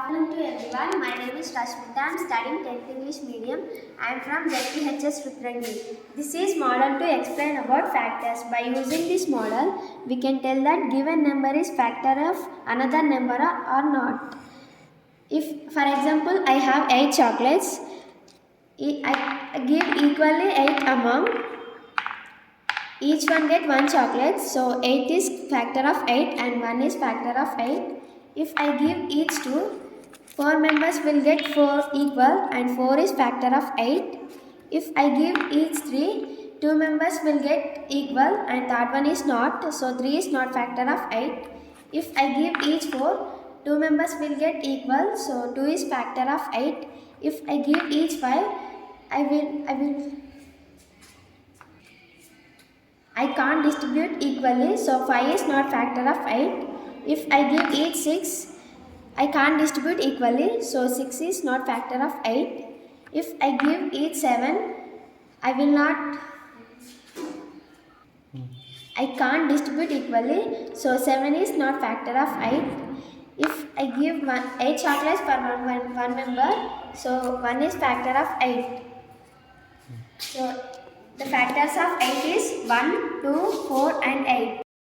Hello to everyone, my name is Rashmita. I am studying 10th English medium. I am from ZPHS RYDRANGI. This is model to explain about factors. By using this model, we can tell that given number is factor of another number or not. If, for example, I have 8 chocolates, I give equally 8 among each one get 1 chocolate, so 8 is factor of 8 and 1 is factor of 8. If I give each to 4 members will get 4 equal and 4 is factor of 8. If I give each 3, 2 members will get equal and third one is not, so 3 is not factor of 8. If I give each 4, 2 members will get equal, so 2 is factor of 8. If I give each 5, I can't distribute equally, so 5 is not factor of 8. If I give each 6, I can't distribute equally, so 6 is not factor of 8. If I give each 7, I can't distribute equally, so 7 is not factor of 8. If I give 8 chocolates for one member, so 1 is factor of 8. So the factors of 8 is 1, 2, 4 and 8.